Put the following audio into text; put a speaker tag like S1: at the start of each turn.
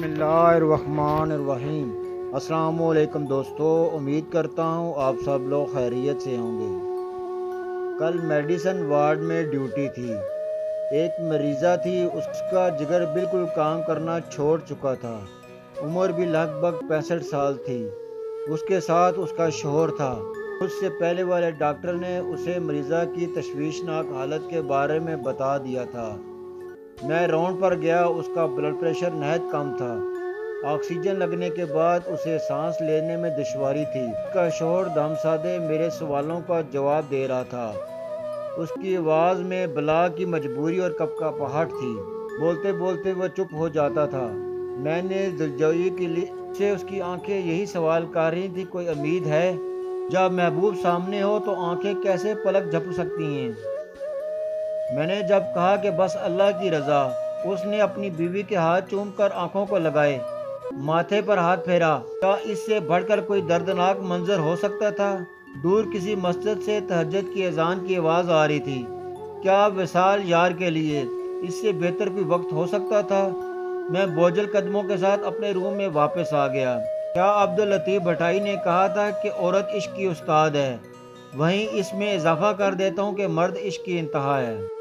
S1: बिस्मिल्लाहिर्रहमानिर्रहीम। अस्सलाम वालेकुम दोस्तों, उम्मीद करता हूँ आप सब लोग खैरियत से होंगे। कल मेडिसिन वार्ड में ड्यूटी थी। एक मरीज़ा थी, उसका जिगर बिल्कुल काम करना छोड़ चुका था। उम्र भी लगभग 65 साल थी। उसके साथ उसका शौहर था। उससे पहले वाले डॉक्टर ने उसे मरीज़ा की तशवीशनाक हालत के बारे में बता दिया था। मैं राउंड पर गया, उसका ब्लड प्रेशर नहायत कम था। ऑक्सीजन लगने के बाद उसे सांस लेने में दुश्वारी थी। उसका शौहर दमसादे मेरे सवालों का जवाब दे रहा था। उसकी आवाज़ में बला की मजबूरी और कपकपाहट थी। बोलते बोलते वह चुप हो जाता था। मैंने दिलजोई के लिए से उसकी आंखें यही सवाल कर रही थी, कोई उम्मीद है? जब महबूब सामने हो तो आंखें कैसे पलक झपक सकती हैं? मैंने जब कहा कि बस अल्लाह की रज़ा, उसने अपनी बीवी के हाथ चूम कर आंखों को लगाए, माथे पर हाथ फेरा। क्या इससे बढ़कर कोई दर्दनाक मंजर हो सकता था? दूर किसी मस्जिद से तहज्जुद की अजान की आवाज़ आ रही थी। क्या विसाल यार के लिए इससे बेहतर कोई वक्त हो सकता था? मैं बोझल कदमों के साथ अपने रूम में वापस आ गया। क्या अब्दुल लतीफ़ भटाई ने कहा था कि औरत इश्क की उस्ताद है? वहीं इसमें इजाफा कर देता हूँ कि मर्द इश्क की इंतहा है।